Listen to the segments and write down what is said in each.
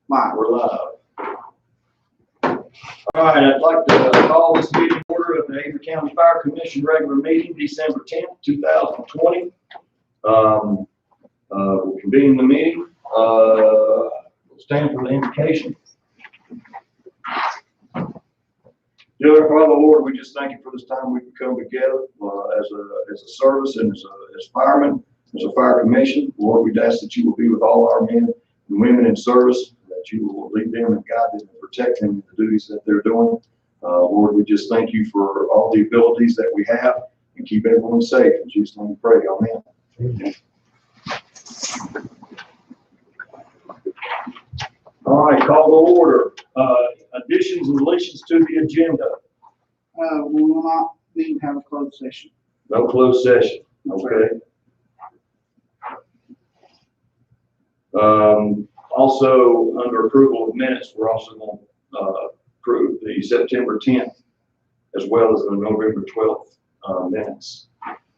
Live. We're live. All right, I'd like to call this meeting order of the Ada County Fire Commission regular meeting, December 10th, 2020. We'll convene the meeting. We'll stand for the invocation. Dear Father, Lord, we just thank you for this time we can come together as a service and as firemen, as a fire commission. Lord, we ask that you will be with all our men and women in service, that you will lead them and guide them and protect them in the duties that they're doing. Lord, we just thank you for all the abilities that we have and keep everyone safe. In Jesus' name we pray. Amen. Amen. All right, call to order. Additions and deletions to the agenda. We will not need to have a closed session. No closed session. Okay. Also, under approval of minutes, we're also going to approve the September 10th as well as the November 12th minutes,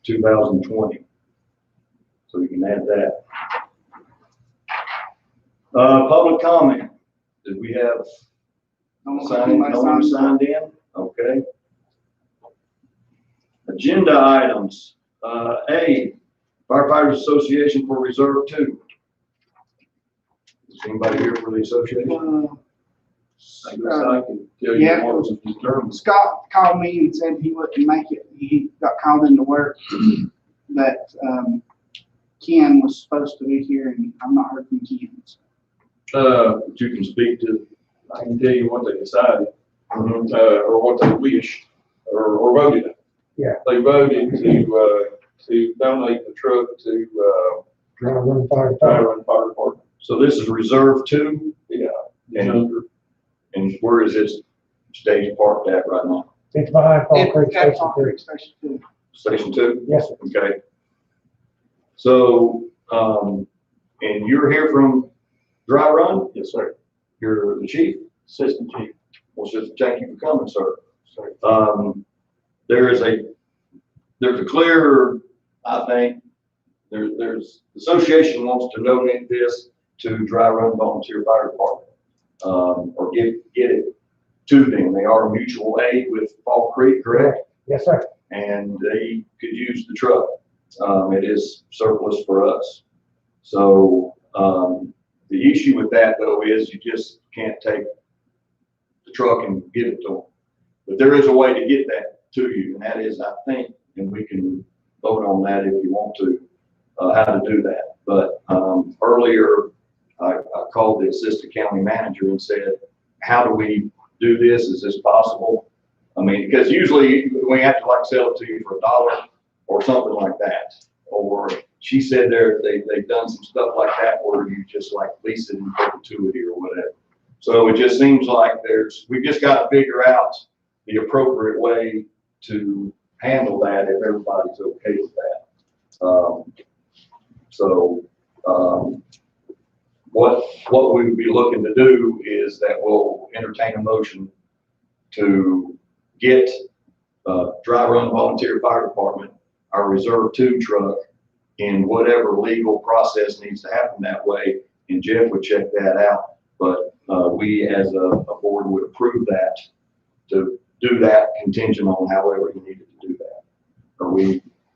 2020. So you can add that. Public comment. Did we have no one signed in? Okay. Agenda items. A, Firefighters Association for Reserve 2. Is anybody here for the association? I guess I can tell you yeah. what was determined. Scott called me and said he wouldn't make it. He got called into work. But Ken was supposed to be here, and I've not heard from Ken. But you can speak to, I can tell you what they decided, or what they wished, or voted. Yeah. They voted to donate the truck to Dry Run Fire Fire Department. So this is Reserve 2, Yeah. and where is this stage parked at right now? It's behind Fall Creek That's Station all 3. Station 2. Station 2? Yes, sir. Okay. So, and you're here from Dry Run? Yes, sir. You're the chief? Assistant chief. Well, just thank you for coming, sir. Sorry. There's a clear, I think, there's the association wants to donate this to Dry Run Volunteer Fire Department, or get it to them. They are mutual aid with Fall Creek, correct? Yes, sir. And they could use the truck. It is surplus for us. So the issue with that though is you just can't take the truck and give it to them. But there is a way to get that to you, and that is, I think, and we can vote on that if you want to, how to do that. But earlier, I called the assistant county manager and said, how do we do this? Is this possible? I mean, because usually we have to like sell it to you for $1 or something like that. Or she said they've done some stuff like that where you just like lease it in perpetuity or whatever. So it just seems like we just got to figure out the appropriate way to handle that if everybody's okay with that. What we would be looking to do is that we'll entertain a motion to get Dry Run Volunteer Fire Department our Reserve 2 truck in whatever legal process needs to happen that way, and Jeff would check that out. But we as a board would approve that, to do that contingent on however you needed to do that.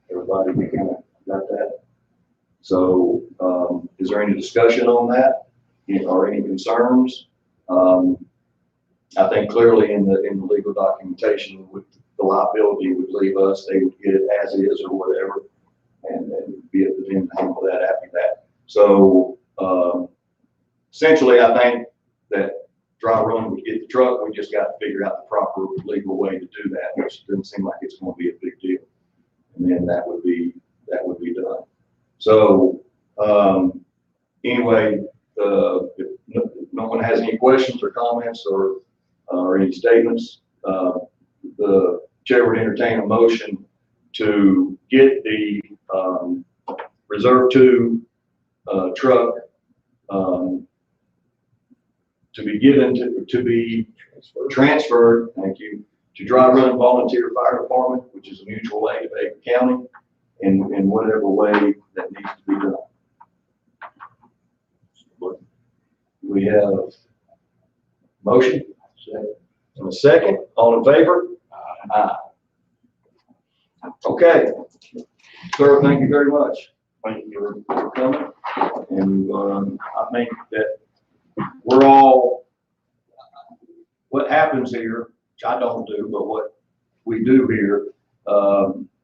Everybody kind of got that? So is there any discussion on that or any concerns? I think clearly in the legal documentation with the liability would leave us, they would get it as is or whatever, and then be able to then handle that after that. So essentially I think that Dry Run would get the truck. We just got to figure out the proper legal way to do that, which doesn't seem like it's going to be a big deal. And then that would be done. So anyway, if no one has any questions or comments or any statements, the chair would entertain a motion to get the Reserve 2 truck to be given to be transferred, thank you, to Dry Run Volunteer Fire Department, which is a mutual aid of Ada County, in whatever way that needs to be done. We have Motion? And a second, all in favor? Aye. Okay. Sir, thank you very much. Thank you for coming. And, I think that we're all, what happens here, which I don't do, but what we do here,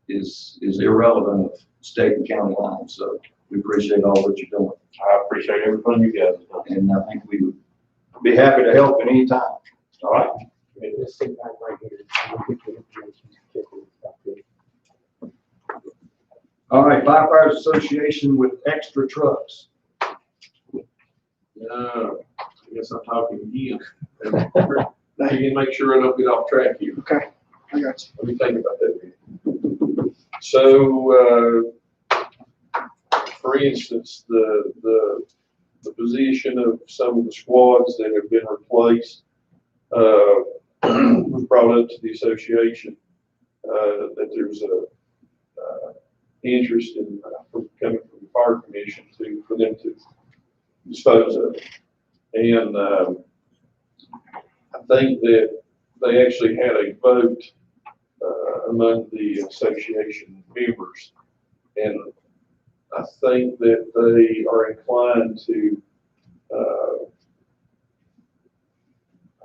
is irrelevant of state and county lines. So we appreciate all that you're doing. I appreciate everything you guys have done. And I think we would be happy to help at any time. All right? Just sit back right here. I'll get the information. All right, Firefighters Association with extra trucks. I guess I'm talking again. You can make sure I don't get off track here. Okay, I got you. Let me think about that. So, for instance, the position of some of the squads that have been replaced, was brought up to the association, that there's a, interest in, coming from the fire commission for them to dispose of it. And, I think that they actually had a vote, among the association members. And I think that they are inclined to, I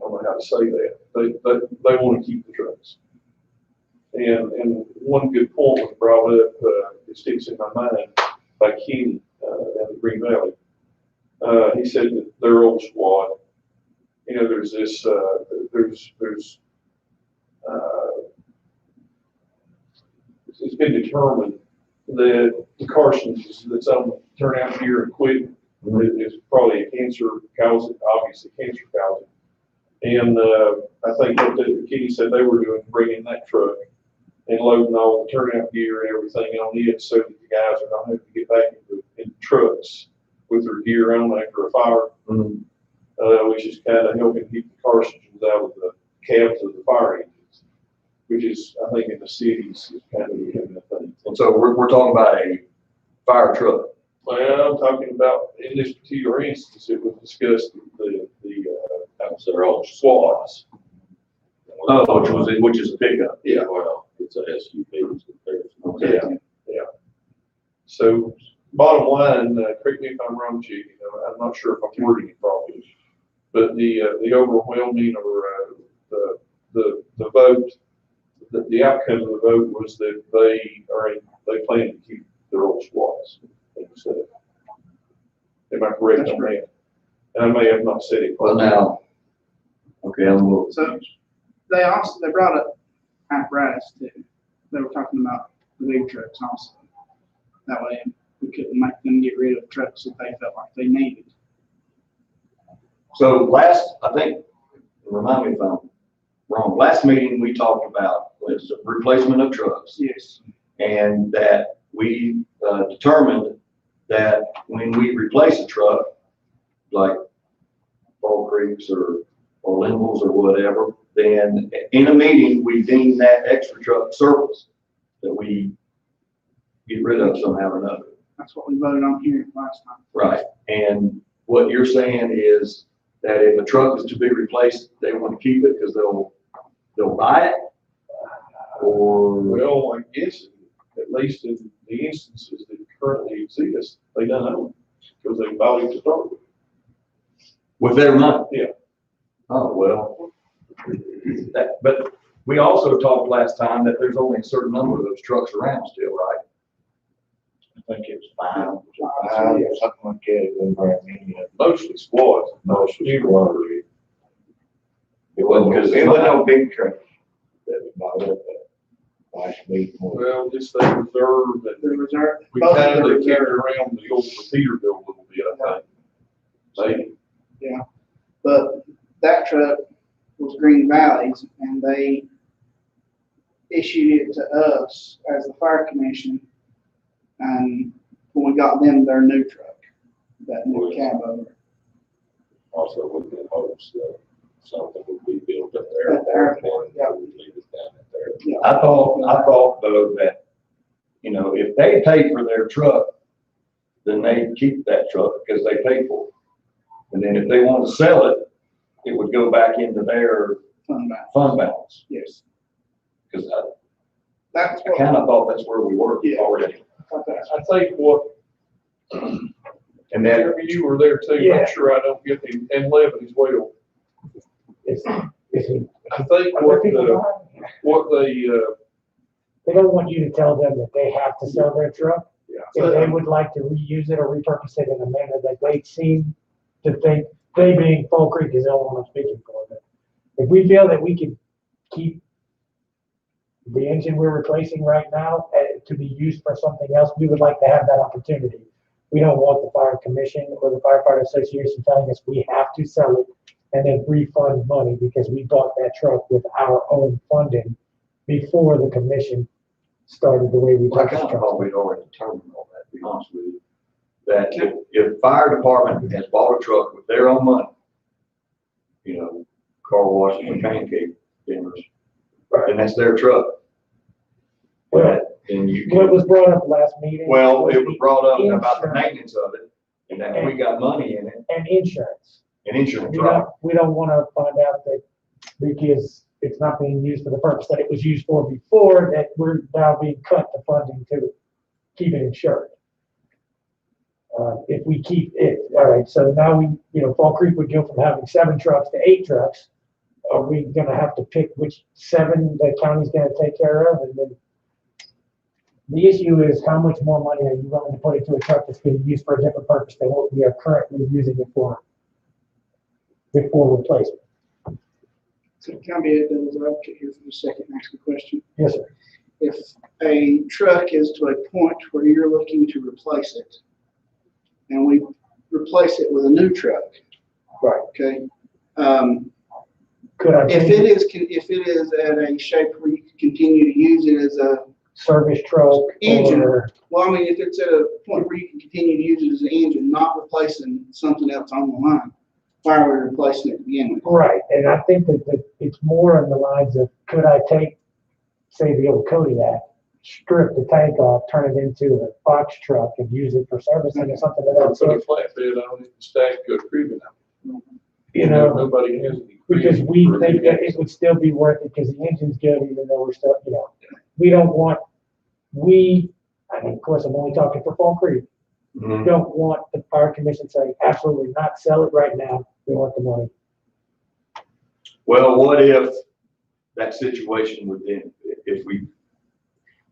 don't know how to say that. They want to keep the trucks. And one good point was brought up, it sticks in my mind, by Kenny, down in Green Valley. He said that their old squad, you know, there's this, it's been determined that the carcinogens that's on turnout gear and equipment is probably a cancer causing, obviously cancer causing. And I think what Kenny said they were doing, bringing that truck and loading all the turnout gear and everything on it so that the guys are not having to get back in trucks with their gear on after a fire, which is kind of helping keep the carcinogens out of the cabs of the fire engines, which is, I think, in the cities is kind of becoming a thing. And so we're talking about a fire truck. Well, I'm talking about, in this particular instance, it was discussed Their old squads. Oh, which is a pickup. Yeah, well, it's a SUV. Yeah. So bottom line, correct me if I'm wrong, Chief, I'm not sure if I'm wording it properly, but the overwhelming or the vote, the outcome of the vote was that they plan to keep their old squads. Am I correct on that? And I may have not said it. Well, now, okay, I'm a little. So they brought up apparatus too. They were talking about the big trucks also. That way we couldn't make them get rid of trucks that they felt like they needed. So I think, remind me if I'm wrong, last meeting we talked about was the replacement of trucks. Yes. And that we determined that when we replace a truck, like Fall Creeks or Linville's or whatever, then in a meeting, we deem that extra truck surplus that we get rid of somehow or another. That's what we voted on here last time. Right. And what you're saying is that if a truck is to be replaced, they want to keep it because they'll buy it? Or? Well, I guess at least in the instances that currently exist, they don't own it because they bought it to start with. With their money? Yeah. Oh, well, but we also talked last time that there's only a certain number of those trucks around still, right? I think it was five or something like that. It wasn't very many. Mostly squads. Mostly squads. It wasn't because It wasn't no big truck that was bought up at last meeting. Well, just they reserve and The reserve. we both of kind the of carried reserve. around the old Peterbilt a little bit, I think. Yeah, but that truck was Green Valley's and they issued it to us as the fire commission. And when we got them their new truck, that new cab over. Also with the hopes that something would be built at the At the airport, airport. yeah. We would leave it down at there. Yeah. I thought though that, you know, if they pay for their truck, then they keep that truck because they pay for it. And then if they want to sell it, it would go back into their fund balance. fund balance. Yes, Because that's I what. kind of thought that's where we were Yeah. already. I think what, And then, Jeremy, you were there too, Yeah. I'm sure I don't get the, and Levin as well. It's, I think what they don't want you to tell them that they have to sell their truck. yeah. If they would like to reuse it or repurpose it in a manner that they seem to think, they being Fall Creek is the only one I'm speaking for, but if we feel that we can keep the engine we're replacing right now to be used for something else, we would like to have that opportunity. We don't want the fire commission or the firefighter association telling us we have to sell it and then refund money because we bought that truck with our own funding before the commission started the way we well, I purchased kind of thought trucks. we'd already determined all that, to be honest with you. That if fire department has bought a truck with their own money, you know, car wash and pancake dinners, then that's their truck. Well, Then you What can, was brought up last meeting? well, it was brought up about the insurance maintenance of it, and that we got money in it, And insurance. and insurance, We right? don't want to find out that because it's not being used for the purpose that it was used for before, that we're now being cut the funding to keep it insured. If we keep it, all right, so now Fall Creek would go from having 7 trucks to 8 trucks. Are we gonna have to pick which 7 the county's gonna take care of? And then the issue is how much more money are you willing to put into a truck that's being used for a different purpose than what we are currently using it for before replacement? So can I be a devil's advocate here for a second and ask a question? Yes, sir. If a truck is to a point where you're looking to replace it, and we replace it with a new truck. Right. Okay, Could I if change it is at a shape where you can continue to use it as a, service truck Engine. or, well, I mean, if it's at a point where you can continue to use it as an engine, not replacing something else on the line, why are we replacing it to begin with? right, and I think that it's more on the lines of, could I take, say, the old Kodiak, strip the tank off, turn it into a box truck and use it for servicing or something of that Put sort? a flatbed on it and stack good cribbing on it. You know, Nobody has any. because cribbing we for think that gas. it would still be worth it because the engine's good, even though we're still, we don't want, I mean, of course, I'm only talking for Fall Creek. Mhm. We don't want the fire commission saying, absolutely not, sell it right now, we want the money. Well, what if that situation would then,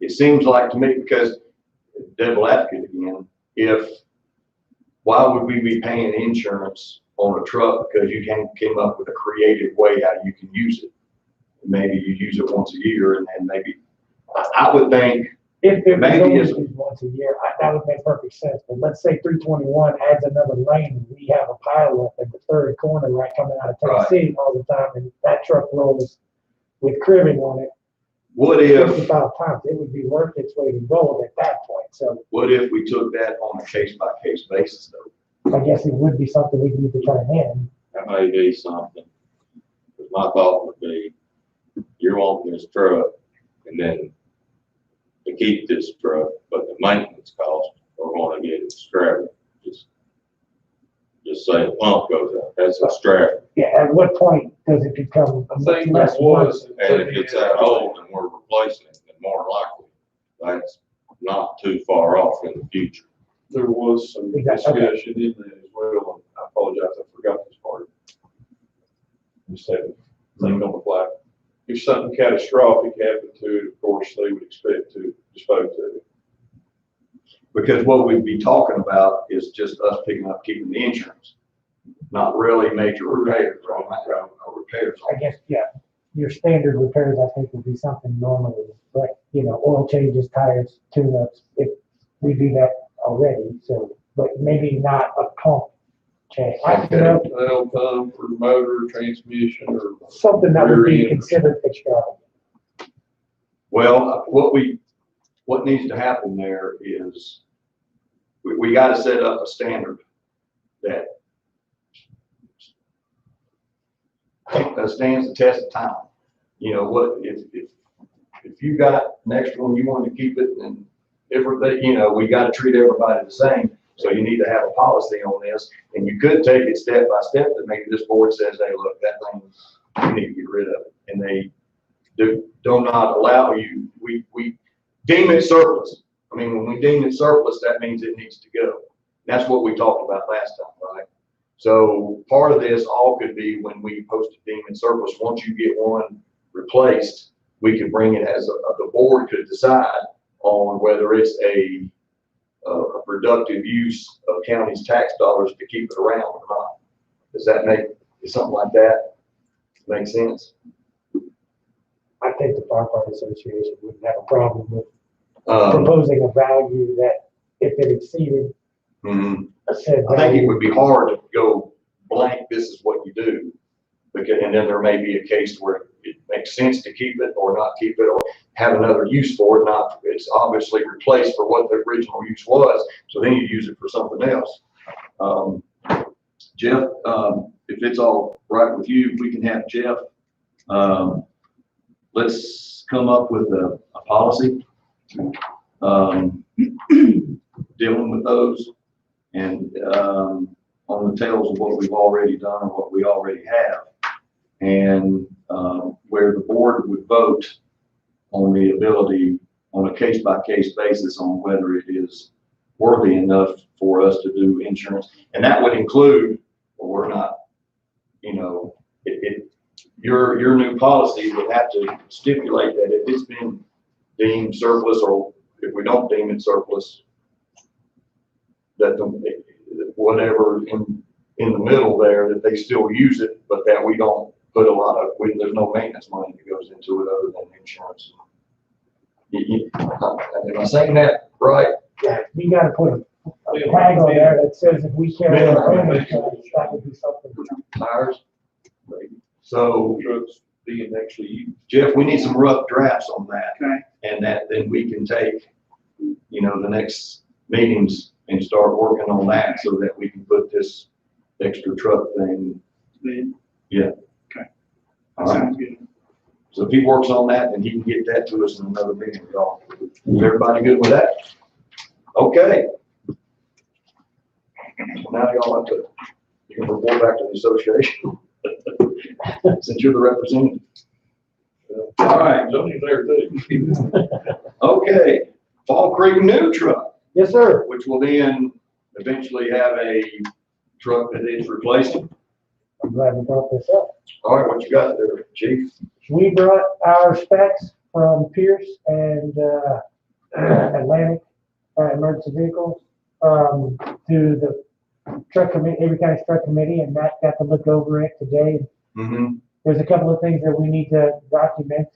it seems like to me, because devil advocate again, why would we be paying insurance on a truck because you came up with a creative way how you can use it? Maybe you use it once a year and then maybe, I would think, If it was Maybe only it's- used once a year, that would make perfect sense, but let's say 321 adds another lane, and we have a pile up at the third corner right coming out of Right. Tennessee all the time, and that truck rolls with cribbing on it what if 55 times, it would be worth its weight in gold at that point, so we took that on a case by case basis though? I guess it would be something we need to turn in. That may be something, but my thought would be, you're wanting this truck, and then to keep this truck, but the maintenance cost, we're gonna get it scrapped. Just say the pump goes out, that's a scrap, Yeah, at what point does it become I think less that was. and if it's that old and we're replacing it, then more likely, that's not too far off in the future. There was some Okay. discussion in that as well, and I apologize, I forgot this part. Just had to think on the fly. If something catastrophic happened to it, of course, they would expect to dispose of it. Because what we'd be talking about is just us picking up, keeping the insurance, not really major repairs, right? Repairs. I guess, yeah, your standard repairs, I think, would be something normally, like, oil changes, tires, tune-ups, if we do that already, so, but maybe not a pump change. That'll come for motor, transmission, or Something that would be Rear end. considered extravagant. Well, what needs to happen there is we gotta set up a standard that stands the test of time. You know, if you got an extra one, you want to keep it, and everybody, we gotta treat everybody the same. So you need to have a policy on this, and you could take it step by step, and maybe this board says, hey, look, that thing, you need to get rid of it. And they do not allow you, we deem it surplus. I mean, when we deem it surplus, that means it needs to go. That's what we talked about last time, right? So part of this all could be when we post a deem it surplus, once you get one replaced, we could bring it as the board could decide on whether it's a productive use of county's tax dollars to keep it around or not. Does that make, something like that make sense? I think the firefighter association wouldn't have a problem with proposing a value that if it exceeded Mhm. a said I think it value. would be hard to go blank, this is what you do. Because, and then there may be a case where it makes sense to keep it or not keep it, or have another use for it, not, it's obviously replaced for what the original use was, so then you use it for something else. Jeff, if it's all right with you, we can have Jeff, let's come up with a policy, dealing with those, and, on the tails of what we've already done and what we already have. And where the board would vote on the ability on a case-by-case basis on whether it is worthy enough for us to do insurance. And that would include, well, we're not, you know, your new policy would have to stipulate that if it's been deemed surplus, or if we don't deem it surplus, that whatever in the middle there, that they still use it, but that we don't put a lot of, there's no maintenance money that goes into it other than insurance. Am I saying that right? Yeah, you gotta put a tag on there that says if we carry our own insurance, that would be something. Tires. So, Trucks being actually used. Jeff, we need some rough drafts on that. Okay. And that then we can take, you know, the next meetings and start working on that so that we can put this extra truck thing. Then, Yeah. Okay. All right. sounds good. So if he works on that, then he can get that to us in another meeting, y'all. Is everybody good with that? Okay. So now y'all have to, you can report back to the association. Since you're the representative. All right. Somebody's there too. Okay. Fall Creek new truck, Yes, sir. which will then eventually have a truck that is replacing. I'm glad you brought this up. All right, what you got there, chief? We brought our specs from Pierce and Atlantic Emergency Vehicles to the truck committee, Avery County Truck Committee, and Matt got to look over it today. Mm-hmm. There's a couple of things that we need to document,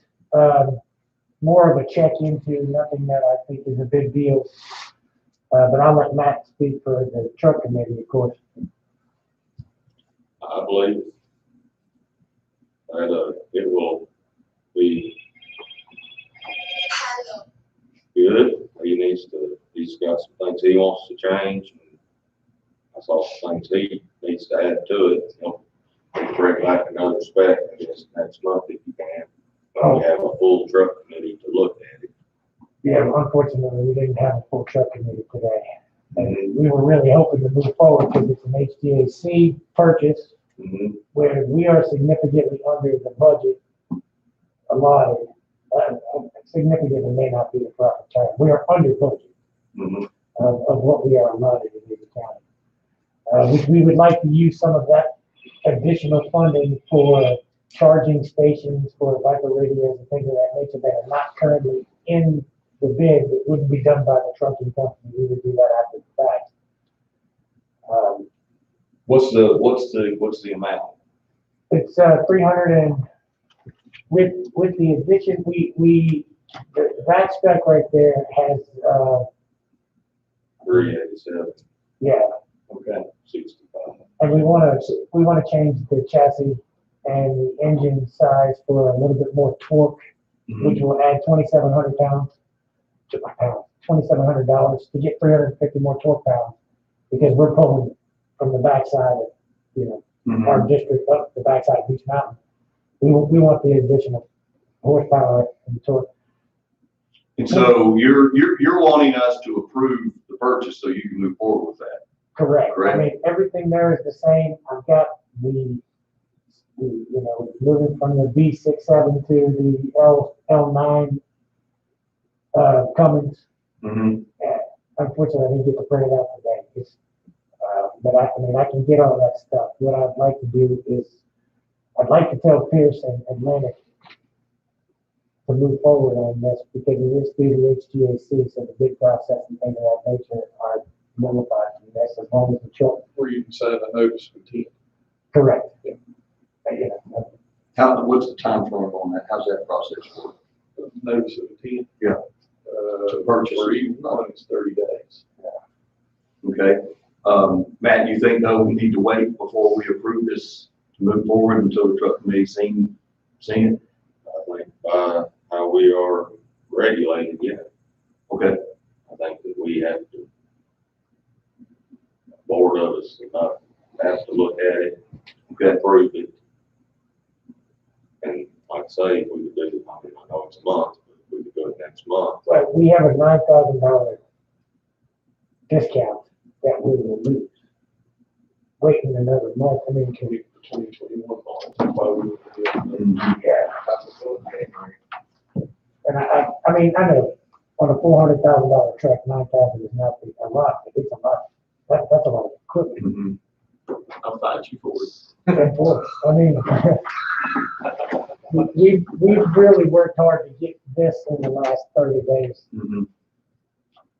more of a check into, nothing that I think is a big deal. But I'll let Matt speak for the truck committee, of course. I believe that it will be good. He's got some things he wants to change. I saw some things he needs to add to it. He'll bring back another spec, I guess, next month if you can. But we have a full truck committee to look at it. Yeah, unfortunately, we didn't have a full truck committee today. And we were really hoping to move forward because it's an HDAC purchase Mm-hmm. where we are significantly under the budget allotted. Significantly may not be the proper term. We are under budget Mm-hmm. of what we are allotted in Avery County. We would like to use some of that additional funding for charging stations for Viper radios and things of that nature that are not currently in the bid. It wouldn't be done by the trucking company. We would do that after the fact. What's the amount? It's 300 and with the addition, that spec right there has 387, yeah, Okay. 65. and we want to change the chassis and the engine size for a little bit more torque, which will add 2,700 pounds, $2,700 to get 350 more torque pounds, because we're pulling from the backside of, Mhm. our district up the backside of Beach Mountain. We want the additional horsepower and torque. And so you're wanting us to approve the purchase, so you can move forward with that. Correct. I Correct. mean, everything there is the same. I've got moving from the B67 to the L9, Cummins. Mm-hmm. Unfortunately, I didn't get to print it out today. But I mean, I can get all that stuff. What I'd like to do is, I'd like to tell Pierce and Atlantic to move forward on this because it is through the HGAC, so the bid process and things of that nature are nullified from this as long as the truck. Where you can send a notice of intent. Correct. Yeah. You know, What's the time frame on that? How's that process work? Notice of intent. Yeah. To purchase. Or even one is 30 days. Okay. Matt, you think though we need to wait before we approve this to move forward until the truck committee seen it? I think by how we are regulated, yeah, Okay. I think that we have to, board of us enough, has to look at it, Okay. approve it. And like I say, we could do it, I mean, I know it's a month, but we could do it next month. but we have a $9,000 discount that we will lose. Waiting another month, I mean, can we? 2021 bonds. That's why we would do it. Mhm. Yeah. And I mean, I know on a $400,000 truck, 9,000 is not a lot, but it's a lot. That's a lot of equipment. Mhm. I'll fight you for it. And boy, I mean, we've really worked hard to get this in the last 30 days Mhm.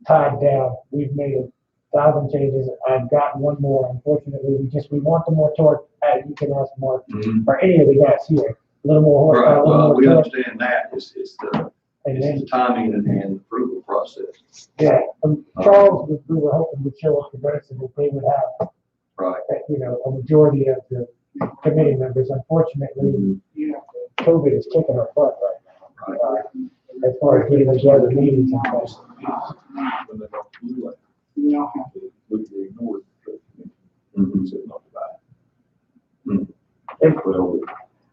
tied down. We've made 1,000 changes. I've got one more. Unfortunately, we want the more torque. You can ask Mark Mhm. or any of the guys here. A little more horsepower, Right, a little well, more we torque. understand that. It's And the then, timing and approval process. yeah, Charles, we were hoping would show up progressive if they would have, Right. a majority of the committee members. Unfortunately, Mhm. Yeah. COVID is kicking our butt right Right. now. As far as getting together meetings and stuff. When they don't do it, You don't have to. we ignore it. Mhm. It's not bad. Well,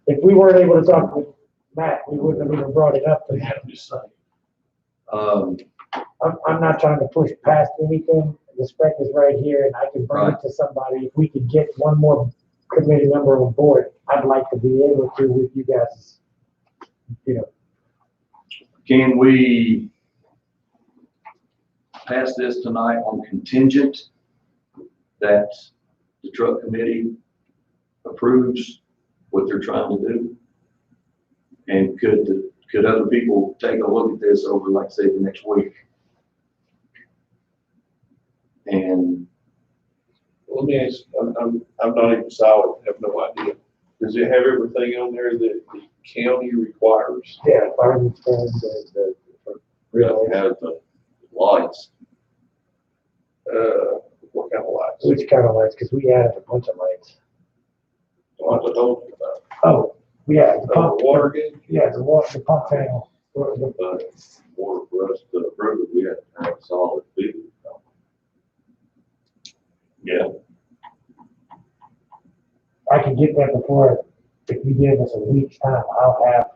If we weren't able to talk with Matt, we wouldn't have even brought it up. I'm just saying. I'm not trying to push past anything. The spec is right here and I can bring it to somebody. If we could get one more committee member on board, I'd like to be able to with you guys. can we pass this tonight on contingent that the truck committee approves what they're trying to do? And could other people take a look at this over, like, say, the next week? And, Let me ask, I'm not even solid, have no idea. Does it have everything on there that the county requires? Yeah, if I understand the Really have the lights. What kind of lights? which kind of lights, because we added a bunch of lights. What the hell about? Oh, yeah, the pump, Water gauge? yeah, the pump panel. Or the- But more for us to approve it, we have to have a solid figure. yeah, I can get that before, if you give us a week's time, I'll have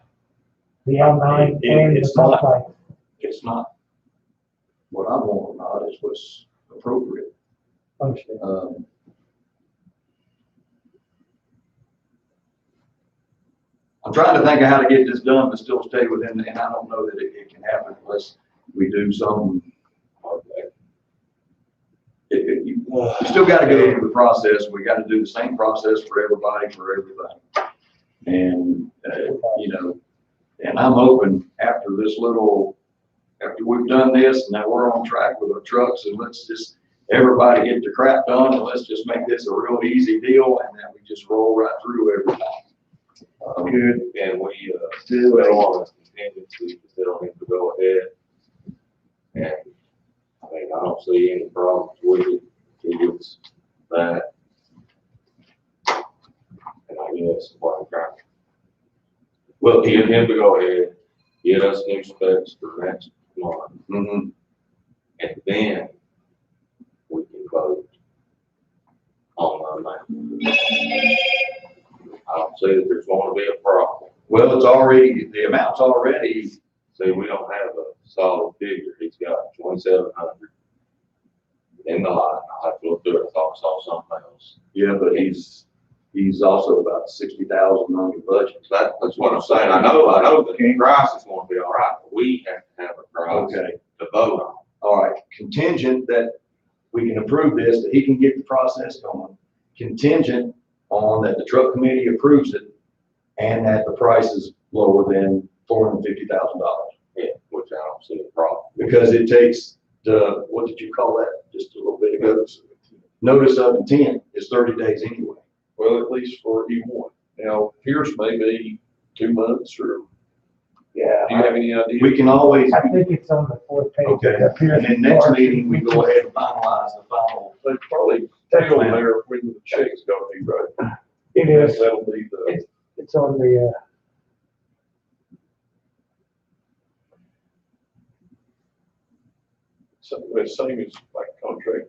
the L9 and the It's pump not- light. it's not what I want or not, it's what's appropriate. Function. I'm trying to think of how to get this done, but still stay within, and I don't know that it can happen unless we do some. You still gotta go through the process, we gotta do the same process for everybody, for everything. And, and I'm hoping after after we've done this, and now we're on track with our trucks, and let's just, everybody get their crap done, and let's just make this a real easy deal, and then we just roll right through everything. Good, and we, do it on a contingency, they don't have to go ahead. And, I mean, I don't see any problems with it, it's that. And I guess what I'm trying, well, get him to go ahead, get us new specs for next month, Mhm. and then we can vote on the amount. I don't see that there's going to be a problem. Well, the amount's already, See, we don't have a solid figure. He's got 2,700. in the lot. I have to look through it, I thought I saw something else. Yeah, but he's also about 60,000 under budget. That's what I'm saying. I know the price is gonna be all right, but we have to have a price Okay, to vote on. all right, contingent that we can approve this, that he can get the process going. Contingent on that the truck committee approves it and that the price is lower than $450,000. Yeah, which I don't see a problem. Because it takes the, what did you call that, just a little bit ago? Notice of intent is 30 days anyway. Well, at least for E1. Now, here's maybe 2 months, or Yeah. do you have any idea? We can always, I think it's on the 4th page. okay, It appears and then next March. meeting, we go ahead and finalize the final. They probably tell there when the check's gonna be right. It is, That'll be the, it's on the, the same as like a contract,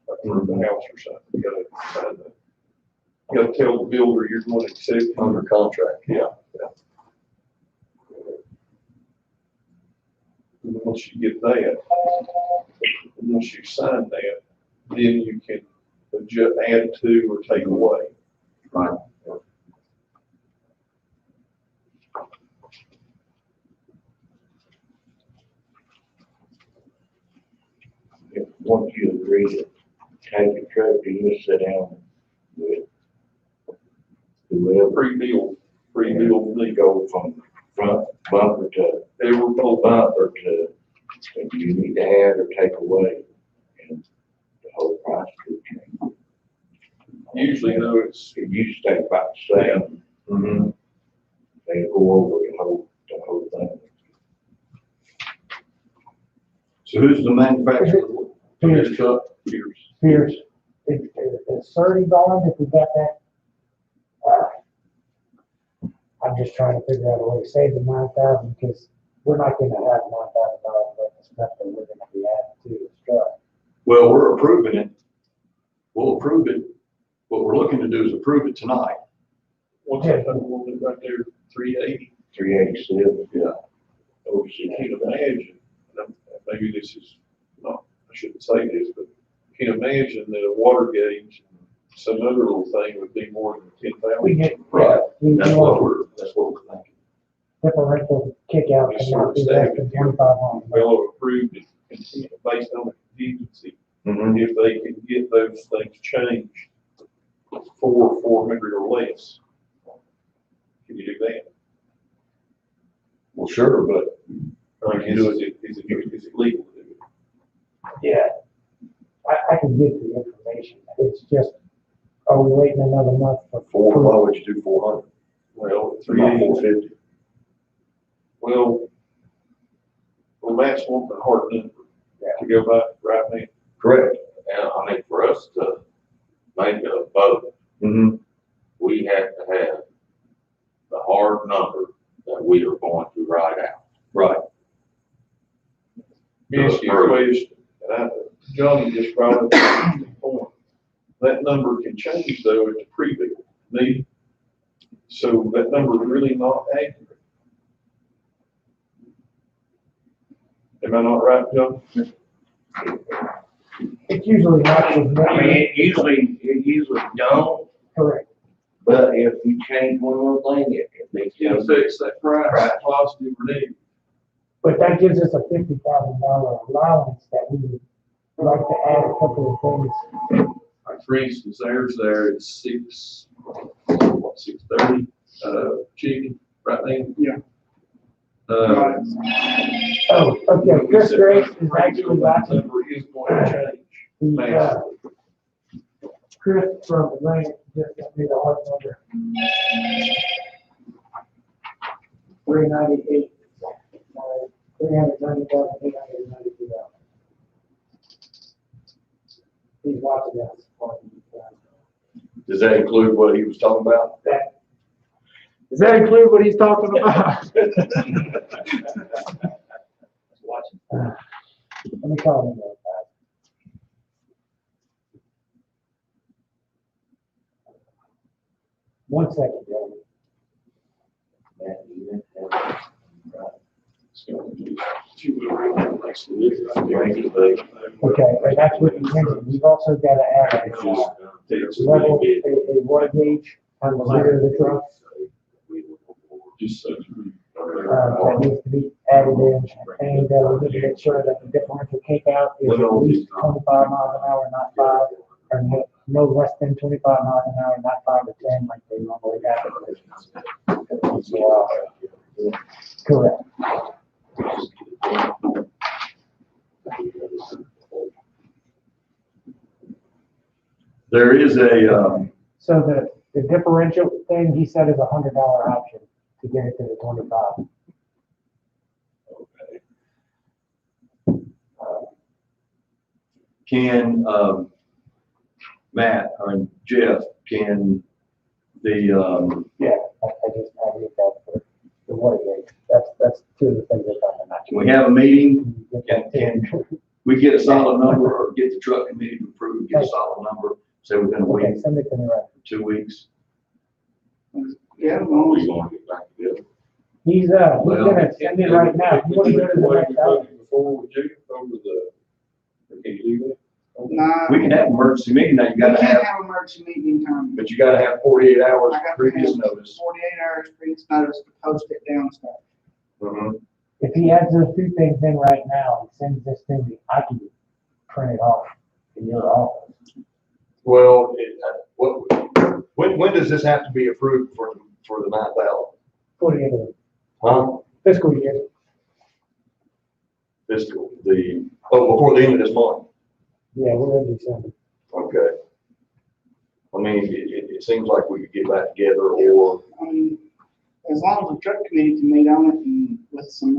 like for the house or something. You gotta sign the, you gotta tell the builder you're going to accept it. Under contract. Yeah. And once you get that, once you sign that, then you can adjust, add to or take away. Right. If, once you agree to take the truck, you just sit down with whoever, Pre-build they go from front bumper to every both bumper to, if you need to add or take away, and the whole price could change. Usually, though, it's, It used to stay about the same, Mm-hmm. they go over the whole thing. So who's the manufacturer? Pierce. Truck? Pierce. Is Surrey bond, if we got that? I'm just trying to figure out a way to save the 9,000, because we're not gonna have $9,000 worth of stuff that we're gonna be adding to this truck. Well, we're approving it. We'll approve it. What we're looking to do is approve it tonight. what's that other one right there, 380? 387, Yeah. Oh, you can't imagine, and maybe this is not, I shouldn't say this, but you can imagine that a water gauge, and some other little thing would be more than 10,000. We get, Right. we That's do what a we're thinking. differential kick out Yes, and not be sir. less than 2,500. Well, approved it based on the contingency. Mm-hmm. If they can get those things changed for 400 or less, can you do that? Well, sure, but Or is it legal to do it? Yeah. I can get the information, it's just, are we waiting another month for? why would you do 400? Well, Not 380, 450? well, Matt's wanting a hard number to go by right now. Correct. And I mean, for us to make a vote, Mm-hmm. we have to have the hard number that we are going to write out. Right. Ask you a question, and Johnny just brought up a good point. That number can change though at the pre-build meeting. So that number is really not accurate. Am I not right, John? It's usually not as I mean, many. it usually don't, Correct. but if you change one little thing, it makes It affects that price, positive or negative. But that gives us a $50,000 allowance that we would like to add a couple of things. Like for instance, theirs there is 630, chicken right now. Yeah. Oh, okay, Chris Grace is actually That watching number is going to change. the, Chris from Atlantic just got me the hard number. 398, 390,892. He's watching us. Does that include what he was talking about? Does that include what he's talking about? Let me call him real fast. One second, Joe. It's going to be Okay, and that's what you mentioned, we've also got to add a level, a water gauge on the rear of the truck. Just so. That needs to be added in, and we need to make sure that the differential takeout is at least 25 miles an hour, not 5, or no less than 25 miles an hour, not 5 or 10 like they normally have. So, correct. There is a, So the differential thing, he said, is $100 option to get it to the 25. can, Matt or Jeff, can the, Yeah, I just added that for the water gauge. That's two of the things they're talking about. can we have a meeting? Can We get a solid number or get the truck committee to approve, get a solid number, say within a week, Okay, send it to me right. 2 weeks. Yeah, well, We gonna get back together. He's gonna send it right now. You wanna go to the next item? Before with you, over the, can you do that? nah. We can have an emergency meeting, now you We gotta can't have, have emergency meeting time. but you gotta have 48 hours I got to previous have notice. 48 hours previous notice to post it downstairs. Mhm. If he adds those two things in right now and sends this thing, I can print it off in your office. Well, when does this have to be approved for the 9,000? 48 of Huh? fiscal year. Before the end of this month? Yeah, we're in December. Okay. I mean, it seems like we could get back together or, As long as the truck committee can meet on it and with some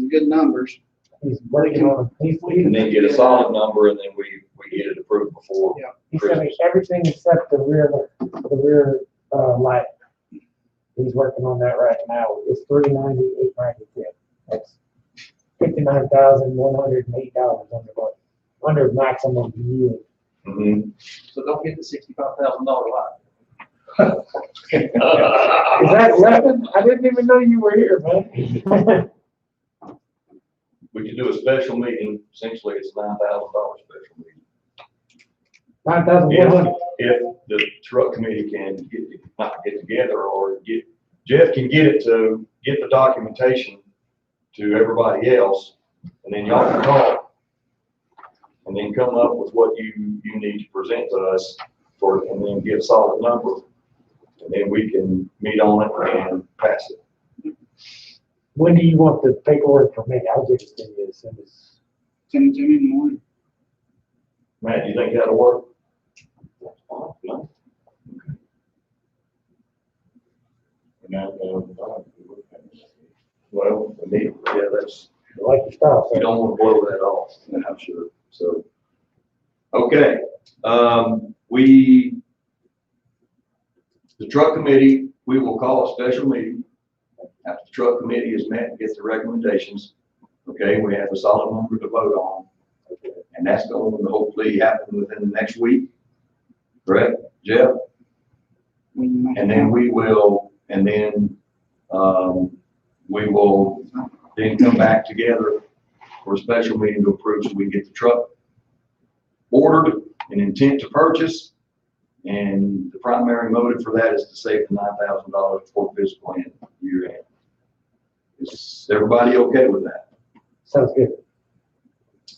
good numbers. He's working on it. and then get a solid number and then we get it approved before. Yeah. He sent me everything except the rear light. He's working on that right now. It's $398.92. That's $59,108 under maximum yield. Mhm. So don't get the $65,000 lot. Is that weapon? I didn't even know you were here, man. We could do a special meeting, essentially it's $9,000 special meeting. 9,100. If the truck committee can not get together or Jeff can get the documentation to everybody else, and then y'all can call, and then come up with what you need to present to us and then get a solid number, and then we can meet on it and pass it. When do you want the paperwork from me? I'll get it to you as soon as. Send it to me in the morning. Matt, do you think that'll work? No. Well, that's, I like your style, you so. don't want to blow that off, I'm sure, so. Okay, the truck committee, we will call a special meeting. After the truck committee is met and gets the recommendations, okay, we have a solid number to vote on. And that's going to hopefully happen within the next week, correct, Jeff? And then we will then come back together for a special meeting to approve so we can get the truck ordered and intent to purchase. And the primary motive for that is to save the $9,000 for fiscal and year end. Is everybody okay with that? Sounds good.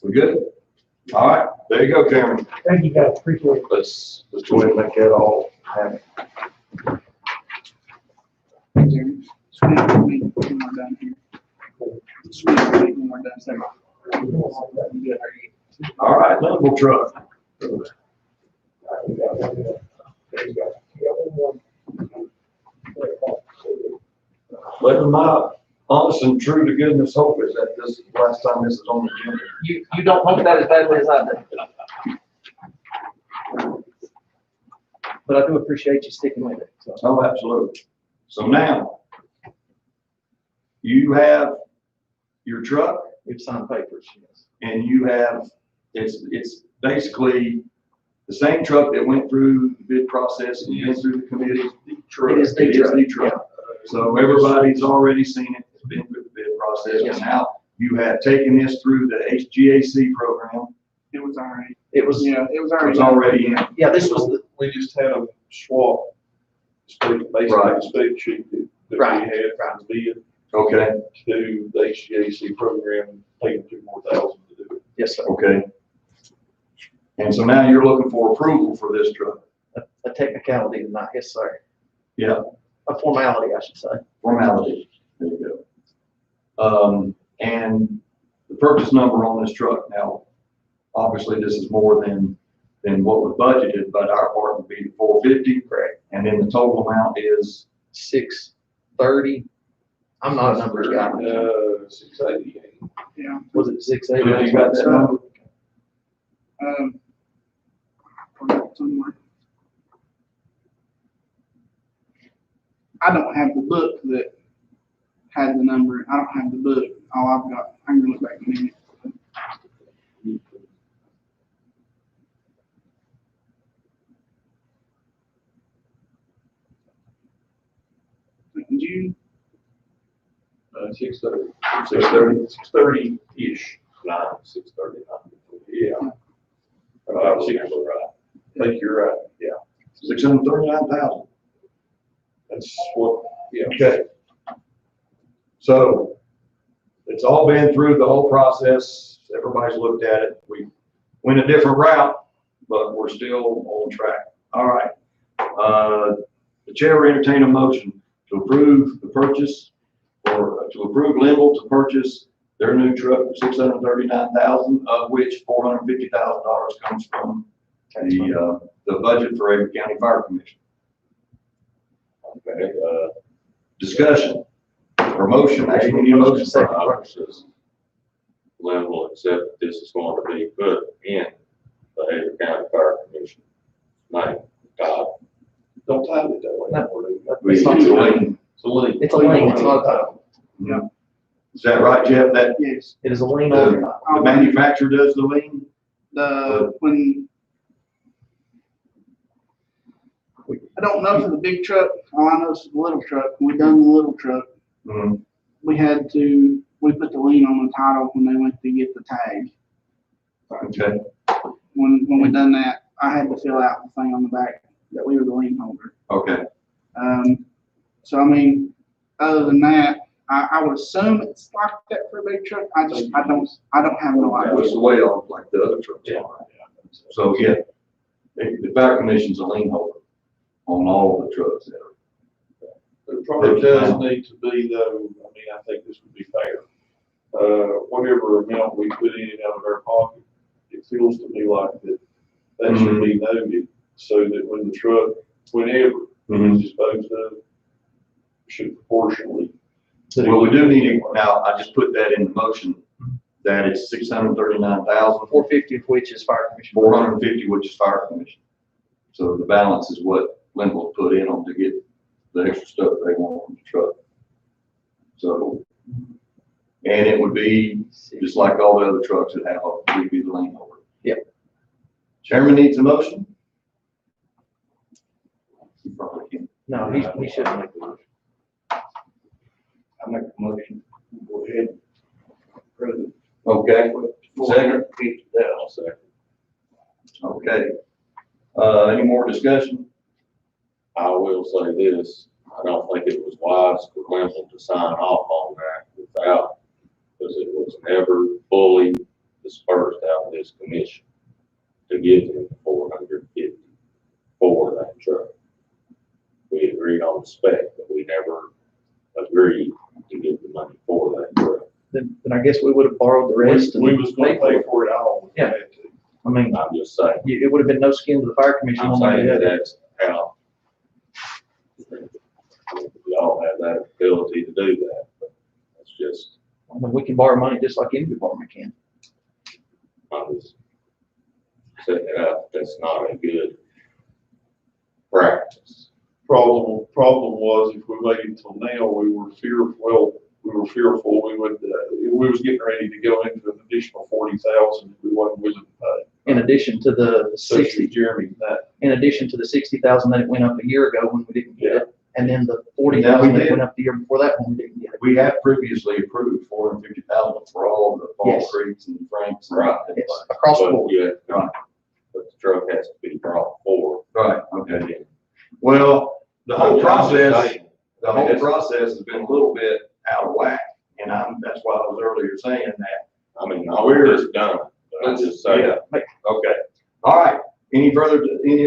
We good? All right, there you go, Cameron. Thank you, guys. Appreciate it. Let's go ahead and make that all happen. Sweet with me when we're done here. Sweet with me when we're done. So, All right, level truck. But my honest and true to goodness hope is that this is the last time this is on the agenda. You don't hope that as badly as I do. But I do appreciate you sticking with it, so. Oh, absolutely. So now, you have your truck We've signed papers, yes. and you have, it's basically the same truck that went through the bid process and been through the committee. It is the truck. So everybody's already seen it, it's been through the bid process, and now you had taken this through the HGAC program. It was already, It was, yeah, it was It was already. already in. yeah, this was the, We just had them swap, basically Right. the spec sheet that we Right. had from the bid Okay, to the HGAC program, taking $2 more thousand to do it. yes, sir, okay. And so now you're looking for approval for this truck. a technicality tonight, yes, sir. Yeah. A formality, I should say. Formality. There you go. And the purchase number on this truck, now, obviously, this is more than what was budgeted, but our part would be 450. Correct. And then the total amount is, 630. I'm not a numbers guy. 688. Yeah. Was it 680? you got that number? Forgot somewhere. I don't have the book that had the number. I don't have the book. All I've got, I can look back in a minute. In June, 630. 630. 630-ish. 639. Yeah. I think you're right, yeah. 639,000. That's what, yeah. Okay. So it's all been through the whole process. Everybody's looked at it. We went a different route, but we're still on track. All right. The chair will entertain a motion to approve the purchase or to approve Linville to purchase their new truck for $639,000, of which $450,000 comes from the budget for Avery County Fire Commission. Okay, Discussion or motion, actually, we need a motion. Second. purposes, Lynn will accept that this is going to be put in the Avery County Fire Commission name. God, Don't title it that way. We It's not need a a link. lien. It's a link. It's a link, it's not a title. Is that right, Jeff? That yes. It is a lien on the the manufacturer does the lien? When I don't know for the big truck, all I know is the little truck. When we done the little truck, Mhm. we put the lien on the title when they went to get the tag. Okay, When we done that, I had to fill out the thing on the back that we were the lien holder. okay. So I mean, other than that, I would assume it's like that for a big truck. I don't have no That was idea. the way off like the other trucks are. So, yeah, the fire commission's a lien holder on all the trucks that are. It probably does need to be though, I mean, I think this would be fair. Whatever amount we put in out of our pocket, it feels to me like that should be noted so that when the truck, whenever it's disposed of, should proportionally. Well, we do need, now, I just put that in the motion, that it's $639,450, 450 of which is fire commission. which is fire commission. So the balance is what Linville put in on to get the extra stuff they want on the truck. So, and it would be just like all the other trucks that have we'd be the lien holder. Yep. Chairman needs a motion? He probably can't. No, he shouldn't make the motion. I make a motion, go ahead. Approve. Okay, second, I'll second. okay. Any more discussion? I will say this, I don't think it was wise for Linville to sign off on that without, because it was never fully dispersed out of this commission to give them the 450 for that truck. We agreed on the spec, but we never agreed to give the money for that truck. Then I guess we would have borrowed the rest. and We was gonna paid for pay it. for it all. Yeah. I mean, I'm just saying, it would have been no skin to the fire commission. I'm one way or saying the that other. that's how we all have that ability to do that, but it's just, I mean, we can borrow money just like any department can. I'm just setting it up, that's not a good practice. Problem was if we waited till now, we were fearful, we was getting ready to go into an additional 40,000 we wasn't willing to pay. In addition to the Such as 60, Jeremy, that, in addition to the 60,000 that it went up a year ago when we didn't get it, And then the 40,000 Yeah, we that did. went up the year before that one, we didn't get it. We have previously approved 450,000 for all the Fall Yes. Creeks and Franks. and- Right. It's across the But, board. yeah, but the truck has to be brought forward. Right, okay. And then- Well, the whole I'm just process, saying, the whole process has been a little bit out of whack. And that's why I was earlier saying that. I mean, all this done, but I'm just saying. Yeah. Okay. All right. Any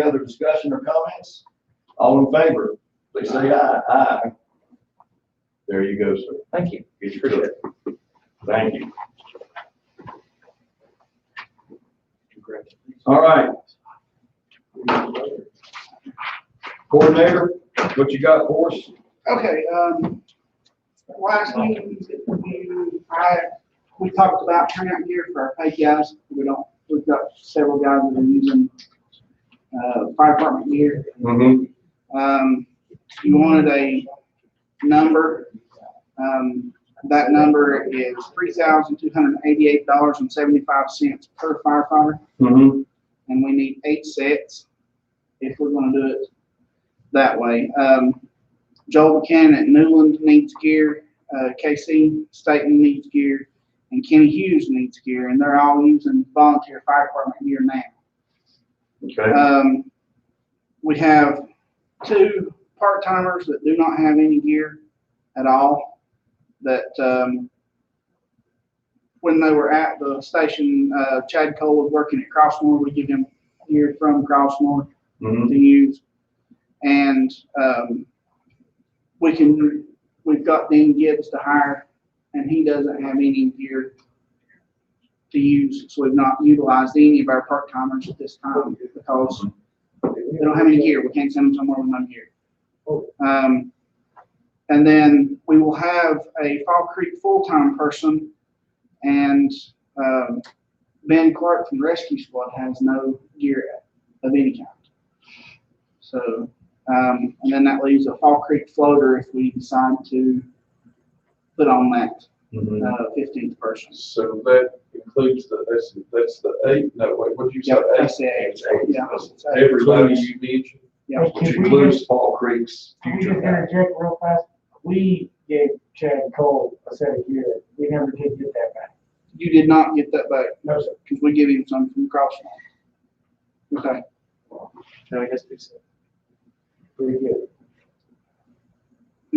other discussion or comments? All in favor, please say aye. Aye. There you go, sir. Thank you. Get your truck. Thank you. All right. Coordinator, what you got for us? Okay, last meeting, we talked about turnout gear for our paid guys. We've got several guys that are using, fire department gear. Mm-hmm. You wanted a number. That number is $3,288.75 per firefighter, Mm-hmm. and we need 8 sets if we're gonna do it that way. Joel Buchanan at Newland needs gear, KC Staten needs gear, and Kenny Hughes needs gear, and they're all using volunteer fire department gear now. Okay. We have 2 part-timers that do not have any gear at all, that, when they were at the station, Chad Cole was working at Crossmore, we give him gear from Crossmore Mm-hmm. to use. And, we've got Dean Gibbs to hire, and he doesn't have any gear to use, so we've not utilized any of our part-timers at this time because they don't have any gear. We can't send them somewhere with no gear. And then we will have a Fall Creek full-time person, and Ben Clark from the Rescue Squad has no gear of any kind. So, and then that leaves a Fall Creek floater if we decide to put on that Mm-hmm. 15th person. So that includes that's the 8, no, wait, what did you say? Yep, 8? that's the 8. Yeah. Everybody you mentioned? Yeah. Which includes Fall Creek's Can we future. just interject real fast? We gave Chad Cole a set of gear. We never did get that back. You did not get that back, No, sir. because we give him some from Crossmore. Okay. No, I guess it's Pretty good.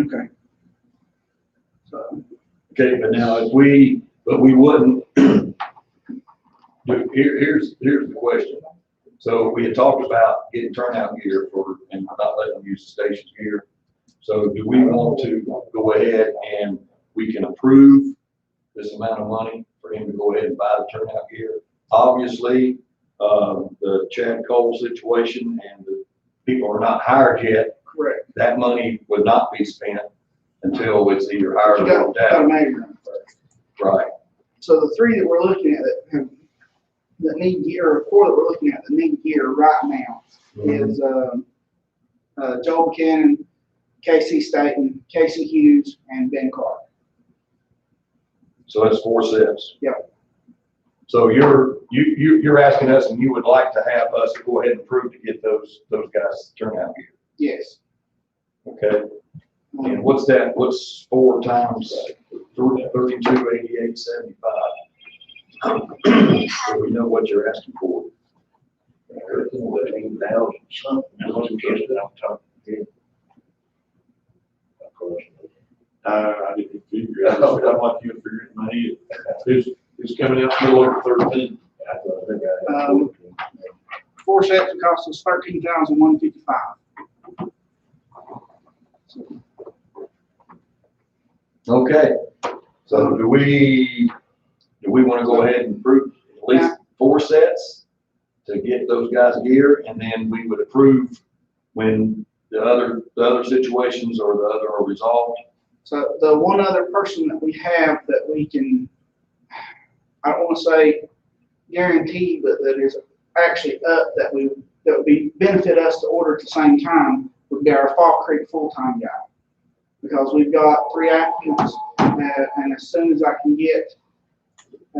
Okay. So, Okay, but now we wouldn't, here's the question. So we had talked about getting turnout gear and not letting them use the station's gear. So do we want to go ahead and we can approve this amount of money for him to go ahead and buy the turnout gear? Obviously, the Chad Cole situation and the people are not hired yet, correct. that money would not be spent until it's either hired You or got worked a out. measure first. Right. So the 3 that we're looking at that need gear, or 4 that we're looking at that need gear right now is, Joel Buchanan, KC Staten, Casey Hughes, and Ben Clark. So that's 4 sets. Yep. So you're asking us, and you would like to have us go ahead and approve to get those guys turnout gear. Yes. Okay. And what's that? What's 4 times 328875? So we know what you're asking for. 13,000 something, I wasn't guessing off the top of my head. Of course. I didn't figure, I'm like you figured in my head. It's coming out to over 13. I thought I had 14. 4 sets would cost us $13,155. Okay. So do we want to go ahead and approve at least 4 sets to get those guys gear, and then we would approve when the other situations or the other are resolved? So the one other person that we have that we can, I don't want to say guarantee, but that is actually up that would benefit us to order at the same time would be our Fall Creek full-time guy. Because we've got 3 applicants, and as soon as I can get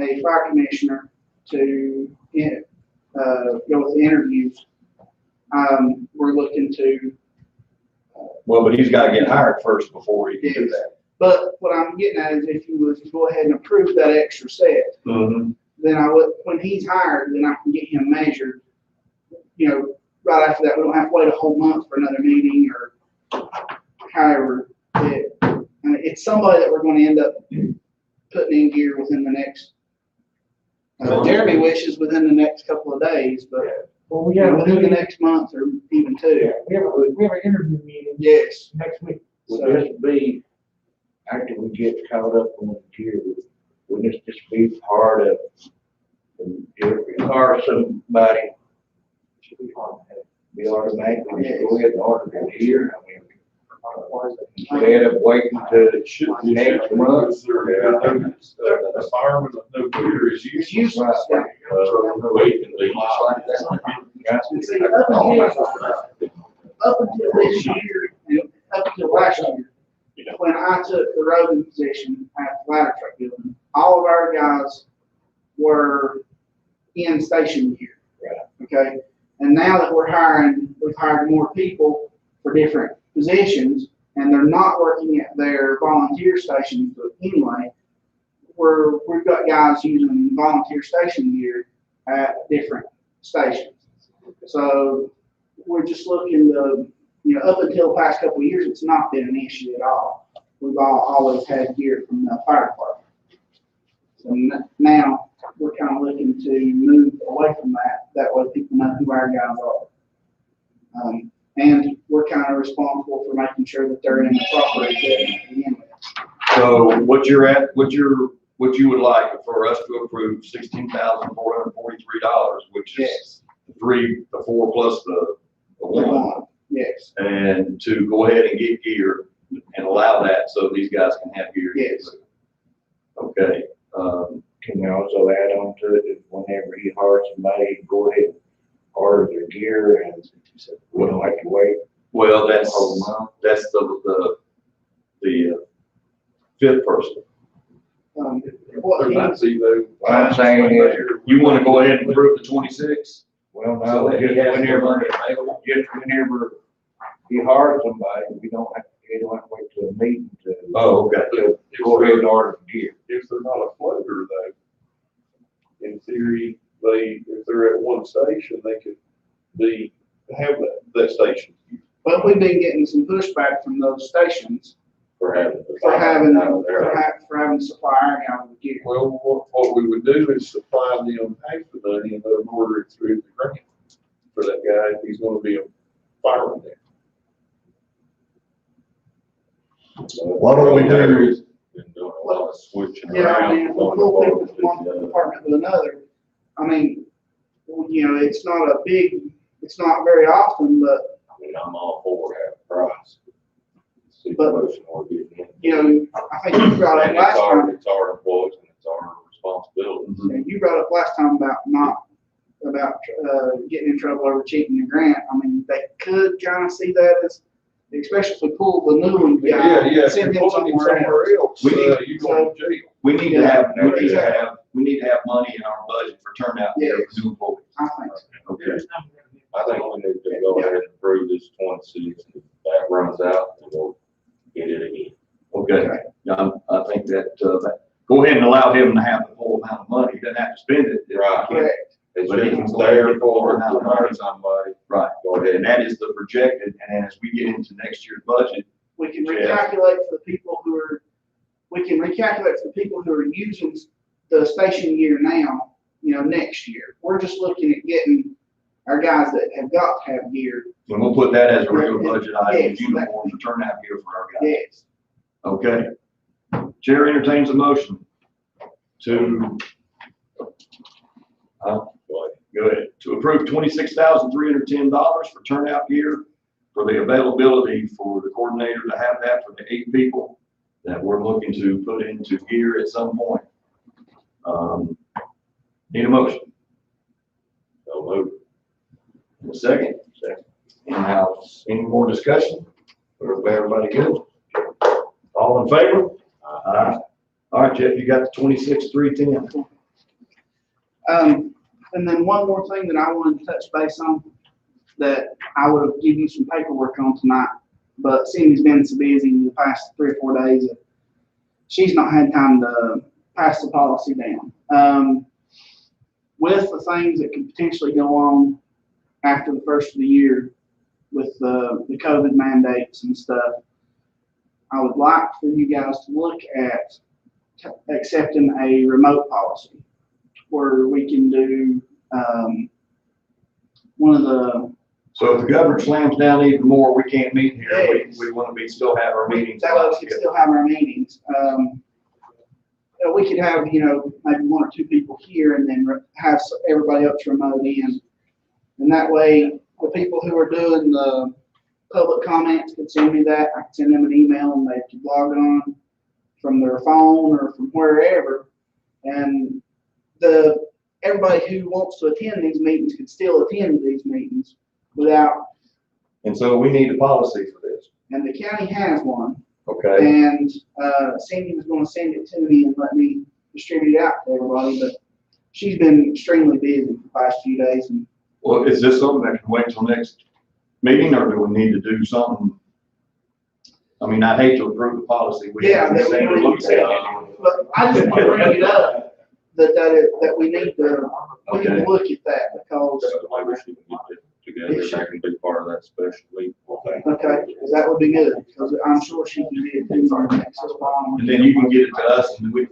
a fire commissioner to go with the interviews, we're looking to Well, but he's gotta get hired first before he can do that. But what I'm getting at is if you was to go ahead and approve that extra set, Mm-hmm. then I would, when he's hired, then I can get him measured. You know, right after that, we don't have to wait a whole month for another meeting or however. It's somebody that we're gonna end up putting in gear within the next, Jeremy wishes within the next couple of days, but Well, we you know, have, within the next month or even two. we have an interview meeting Yes. next week. Would this be, after we get caught up on the gear, would this just be part of, if we hire somebody, should be automatically, just go ahead and order the gear? I mean, instead of waiting till next month? The fireman with no gear is It's useless. useless. Wait and be live. And see, up until this year, and up until last year, when I took the roving position at the ladder truck building, all of our guys were in station gear. Right. Okay, and now that we've hired more people for different positions, and they're not working at their volunteer stations, but anyway, we've got guys using volunteer station gear at different stations. So we're just looking to, you know, up until the past couple of years, it's not been an issue at all. We've always had gear from the fire department. So now we're kind of looking to move away from that. That way people know who our guys are. And we're kind of responsible for making sure that they're in the proper equipment to begin with. So what what you would like for us to approve $16,443, which is Yes. the four plus the one, Yes. and to go ahead and get gear and allow that so these guys can have gear. Yes. Okay, Can we also add on to it, that whenever he hires somebody, go ahead and order their gear, and we don't have to wait well, a whole that's month? the fifth person. What There might he's, be though. What I'm saying is, You wanna go ahead and approve the 26? well, So no, that just he has their whenever, money available? just whenever he hires somebody, he don't have to wait till a meeting to Oh, okay. go ahead and order the gear. If they're not a floater though, in theory, if they're at one station, they could have that station. but we've been getting some pushback from those stations For having. for having to supply our guys with gear. Well, what we would do is supply them half the money and let them order it through the grant for that guy if he's gonna be a fireman there. Why don't we do- Been doing a lot of switching Yeah, I around. mean, if we pull people from one department to another, I mean, you know, it's not very often, but, I mean, I'm all for half price. Situation we're getting in. you know, I think you brought up And last time, it's our employees and it's our responsibility. you brought up last time about getting in trouble over cheating the grant. I mean, they could kind of see that as, especially if we pull the new one guy, Yeah, if send you're him pulling him somewhere else. somewhere else, We need- you go to jail. We need to have money in our budget for turnout gear for new employees. I think so. Okay. I think we need to go ahead and approve this 26, and if that runs out, then we'll get it again. Okay, yeah, I think that go ahead and allow him to have the full amount of money, he doesn't have to spend it. Right. Correct. It's But he just can go there ahead and for, get the to hire somebody. Right, Go ahead. and that is the projected, and as we get into next year's budget, We can Yeah. recalculate for the people who are using the station gear now, you know, next year. We're just looking at getting our guys that have got to have gear. and we'll put that as a regular budget item, Yes. uniforms and turnout gear for our guys. Yes. Okay. Chair entertains a motion to, go ahead, to approve $26,310 for turnout gear for the availability for the coordinator to have that for the 8 people that we're looking to put into gear at some point. Need a motion? So move. A second? Second. In-house, any more discussion? Or everybody good? All in favor? Aye. All right, Jeff, you got the 26,310. And then one more thing that I wanted to touch base on, that I would have given you some paperwork on tonight, but Cindy's been so busy the past 3 or 4 days that she's not had time to pass the policy down. With the things that could potentially go on after the first of the year with the COVID mandates and stuff, I would like for you guys to look at accepting a remote policy where we can do one of the. So if the government slams down even more, we can't meet here. We want to still have our meetings. That way we can still have our meetings. We could have, maybe 1 or 2 people here and then have everybody else remote in. And that way, the people who are doing the public comments could send me that. I could send them an email and they could log on from their phone or from wherever. And everybody who wants to attend these meetings could still attend these meetings without. And so we need a policy for this. And the county has one. Okay. And Cindy was going to send it to me and let me distribute it out to everybody, but she's been extremely busy the past few days. And Well, is this something that can wait till next meeting, or do we need to do something? I mean, I hate to approve the policy. Yeah, haven't that we seen it. need Look to. at it. But I just want to bring it up that we need to Okay. look at that because, Together, that can be part of that special week. okay, because that would be good, because I'm sure she can get it through our Texas law. And then you can get it to us, and we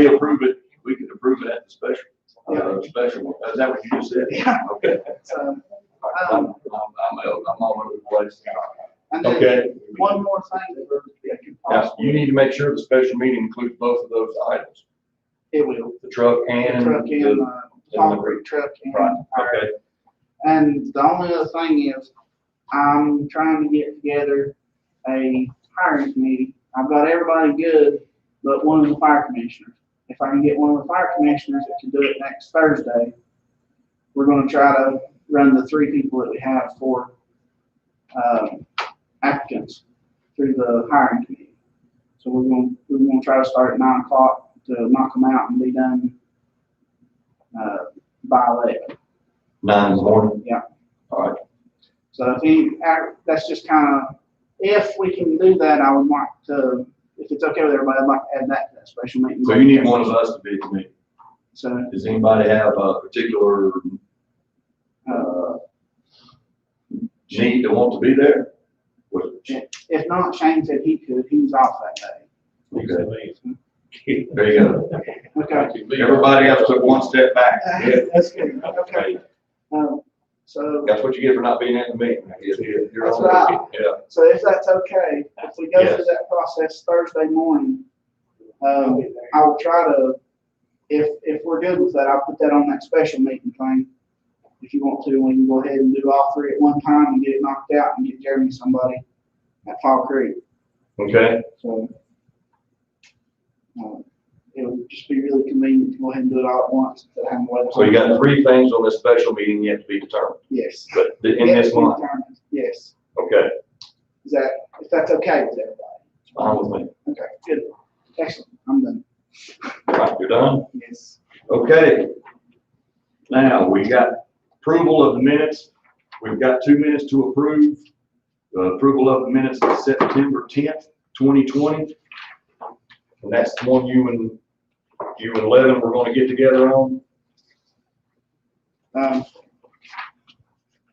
approve it. We can approve it at the special one. Is that what you just said? Yeah. Okay. So, I'm all over the place. and then Okay. one more thing that could Now, possibly, you need to make sure the special meeting includes both of those items, it will, the truck the and truck and the. concrete truck and Right, our. okay. And the only other thing is, I'm trying to get together a hiring committee. I've got everybody good, but one of the fire commissioners. If I can get one of the fire commissioners that can do it next Thursday, we're gonna try to run the 3 people that we have for, applicants through the hiring committee. So we're gonna try to start at 9 o'clock to knock them out and be done, by 11. 9 in the morning? Yeah. All right. So that's just kind of, if we can do that, I would like to, if it's okay with everybody, I'd like to add that to that special meeting. So you need one of us to be a committee. So, Does anybody have a particular, need to want to be there? if not, Shane said he could, he was off that day. Okay. There you go. Okay. Everybody else took one step back. That's good, okay. So, That's what you get for not being at the meeting. You're That's on right. there. Yeah. so if that's okay, if we go Yes. through that process Thursday morning, I will try to, if we're good with that, I'll put that on that special meeting thing. If you want to, we can go ahead and do all 3 at one time and get it knocked out and get Jeremy somebody at Fall Creek. Okay. So, it'll just be really convenient to go ahead and do it all at once instead of having to wait. So you got 3 things on this special meeting yet to be determined, Yes. but in Yes, this month. Yes. Okay. If that's okay with everybody? Fine with me. Okay, good. Excellent. I'm done. All right, you're done? Yes. Okay. Now, we got approval of the minutes. We've got 2 minutes to approve. Approval of the minutes of September 10th, 2020. And that's the one you and Levin were gonna get together on.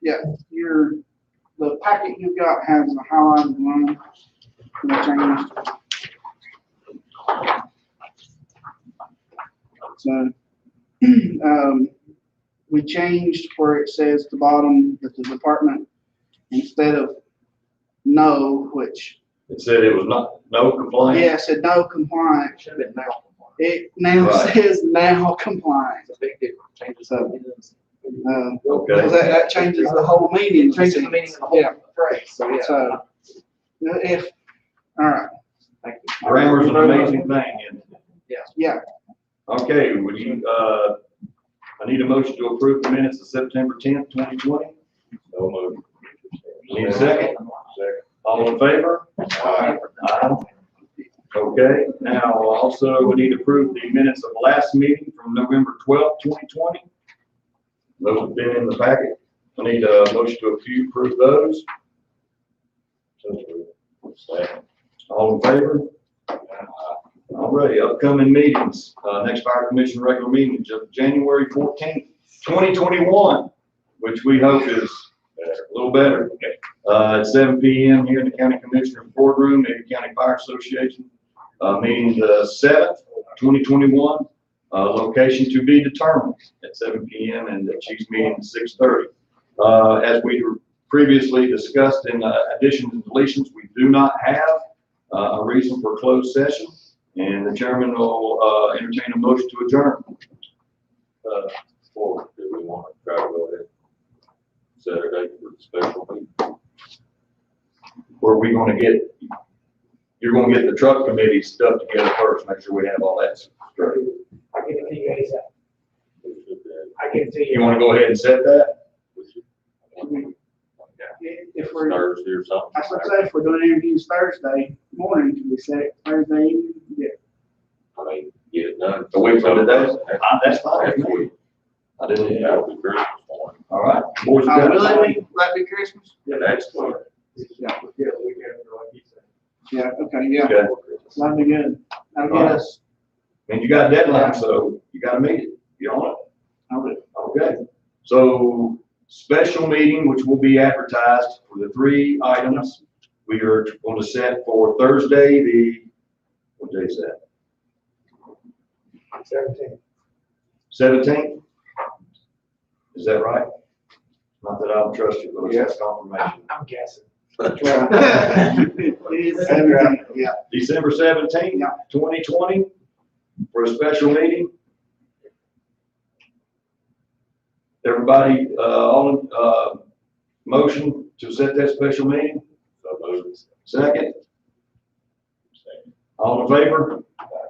Yeah, the packet you've got has a highlighted line. Can I change? So, we changed where it says at the bottom that the department, instead of no, which, It said it was no complaint. yeah, it said no compliant. Should have been now. It now Right. says now compliant. It's a big difference. Changes So, Okay. because that changes the whole meaning. Changes the meaning of the whole Yeah. phrase, so yeah. So, all right, Thank you. Grammar's an amazing thing, isn't it? yeah, Okay, would you, I need a motion to approve the minutes of September 10th, 2020. No move. Need a second? All in favor? Aye. Aye. Okay, now also we need to approve the minutes of the last meeting from November 12th, 2020. Those have been in the packet. I need a motion to approve those. Second. All in favor? All righty, upcoming meetings. Next fire commission regular meeting is January 14th, 2021, which we hope is a little better. At 7 p.m. here in the county commissioner boardroom, Ada County Fire Association. Meeting the 7th, 2021. Location to be determined at 7 p.m. and the chief's meeting at 6:30. As we previously discussed in additions and deletions, we do not have a reason for closed session, and the chairman will entertain a motion to adjourn. Or do we want to try to go ahead? Saturday for the special meeting? Where are we going to get, you're going to get the truck committee stuff together first, make sure we have all that straight. I can see you guys, I can see You want to go ahead and set that? If we're, Thursday or something? I should say, if we're doing interviews Thursday morning, can we set it Thursday evening? Yeah. I mean, get it done. A week from today? That's fine. Next week. I didn't That'll know. be Christmas morning. All right. Boys, you got Will it? it be, that be Christmas? Yeah, that's clear. Yeah, okay, yeah, Okay. that'd be good. That'll get us, And you got a deadline, so you got to meet it. You on it? I'll do. Okay. So special meeting, which will be advertised for the 3 items. We are going to set for Thursday, what day is that? 17. 17th? Is that right? Not that I don't trust you, but it's confirmation. I'm guessing. It is 17, yeah. December 17th, Yeah. 2020, for a special meeting. Everybody, motion to set that special meeting? So moved. Second? All in favor?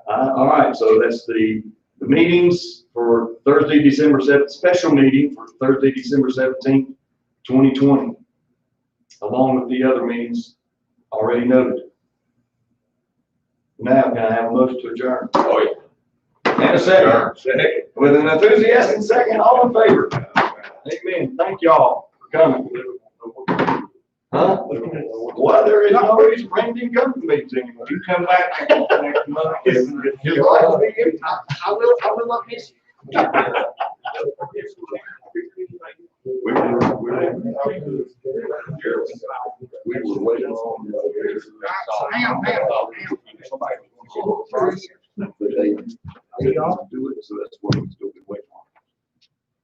All right, so that's the meetings for Thursday, December 7th, special meeting for Thursday, December 17th, 2020, along with the other meetings already noted. Now, can I have a motion to adjourn? Oh, yeah. And a second. With an enthusiastic second, all in favor? Amen. Thank y'all for coming. Huh? Well, there is no reason Randy didn't come to meetings anymore. You come back next month. You're glad to be here. I will not miss you. We were waiting on. Hang on. But they do it, so that's what he's doing.